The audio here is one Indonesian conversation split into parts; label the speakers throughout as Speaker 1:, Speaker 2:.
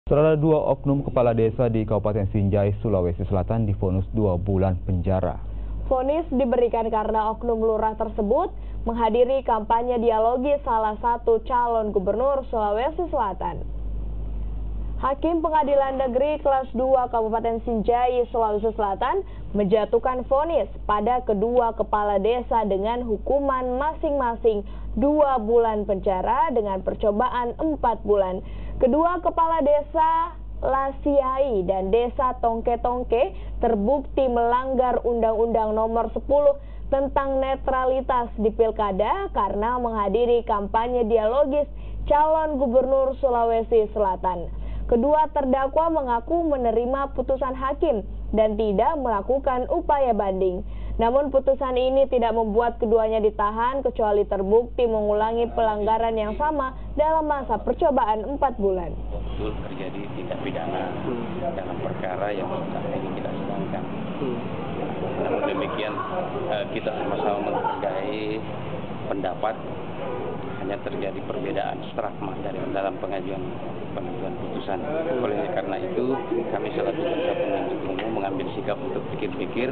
Speaker 1: Saudara, dua oknum kepala desa di Kabupaten Sinjai, Sulawesi Selatan divonis 2 bulan penjara.
Speaker 2: Vonis diberikan karena oknum lurah tersebut menghadiri kampanye dialogis salah satu calon gubernur Sulawesi Selatan. Hakim Pengadilan Negeri Kelas 2 Kabupaten Sinjai, Sulawesi Selatan menjatuhkan vonis pada kedua kepala desa dengan hukuman masing-masing 2 bulan penjara dengan percobaan 4 bulan. Kedua kepala desa Lasiai dan desa Tongke-Tongke terbukti melanggar Undang-Undang Nomor 10 tentang netralitas di pilkada karena menghadiri kampanye dialogis calon gubernur Sulawesi Selatan. Kedua terdakwa mengaku menerima putusan hakim dan tidak melakukan upaya banding. Namun putusan ini tidak membuat keduanya ditahan kecuali terbukti mengulangi pelanggaran yang sama dalam masa percobaan 4 bulan.
Speaker 3: Betul terjadi tindak pidana dalam perkara yang saat ini kita sedangkan. Namun demikian kita sama-sama menghargai pendapat, hanya terjadi perbedaan stratma dalam pengajuan putusan. Oleh karena itu kami selaku jaksa penuntut umum mengambil sikap untuk pikir-pikir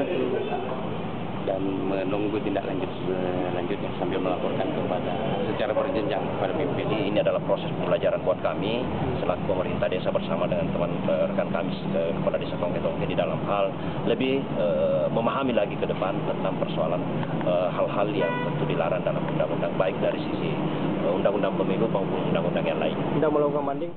Speaker 3: dan menunggu tindak lanjut selanjutnya sambil melaporkan secara berjenjang kepada BPD.
Speaker 4: Ini adalah proses pembelajaran buat kami selaku pemerintah desa bersama dengan teman rekan kami kepala desa Tongke-Tongke di dalam hal lebih memahami lagi ke depan tentang persoalan hal-hal yang tentu dilarang dalam undang-undang, baik dari sisi undang-undang pemilu maupun undang-undang yang lain.
Speaker 5: Tidak melakukan banding.